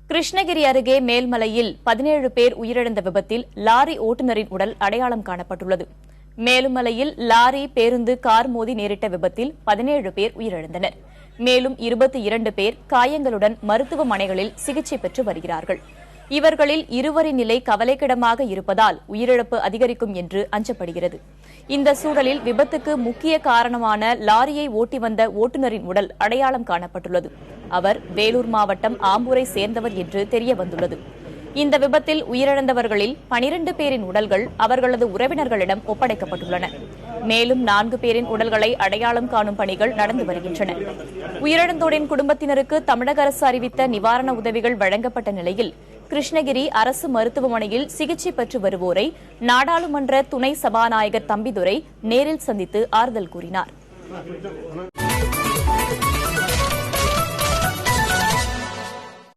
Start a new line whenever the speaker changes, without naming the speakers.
கிருஷ்ணகிரி அருகே மேல்மலையில் 17 பேர் உயிரிழந்த விபத்தில் லாரி ஓட்டுநரின் உடல் அடையாளம் காணப்பட்டுள்ளது. மேலுமலையில் லாரி, பேருந்து, கார் மோதி நேரிட்ட விபத்தில் 17 பேர் உயிரிழந்தனர். மேலும் 22 பேர் காயங்களுடன் மருத்துவமனைகளில் சிகிச்சை பெற்று வருகிறார்கள். இவர்களில் இருவரின் நிலை கவலைக்கிடமாக இருப்பதால் உயிரிழப்பு அதிகரிக்கும் என்று அஞ்சப்படுகிறது. இந்த சூழலில் விபத்துக்கு முக்கிய காரணமான லாரியை ஓட்டி வந்த ஓட்டுநரின் உடல் அடையாளம் காணப்பட்டுள்ளது. அவர் வேலூர் மாவட்டம் ஆம்பூரை சேர்ந்தவர் என்று தெரியவந்துள்ளது. இந்த விபத்தில் உயிரிழந்தவர்களில் 12 பேரின் உடல்கள் அவர்களது உறவினர்களிடம் ஒப்படைக்கப்பட்டுள்ளன. மேலும் 4 பேரின் உடல்களை அடையாளம் காணும் பணிகள் நடந்து வருகின்றன. உயிரிழந்தோரின் குடும்பத்தினருக்கு தமிழக அரசு அறிவித்த நிவாரண உதவிகள் வழங்கப்பட்ட நிலையில் கிருஷ்ணகிரி அரசு மருத்துவமனையில் சிகிச்சை பெற்று வருவோரை நாடாளுமன்ற துணை சபாநாயகர் தம்பிதுரை நேரில் சந்தித்து ஆறுதல் கூறினார்.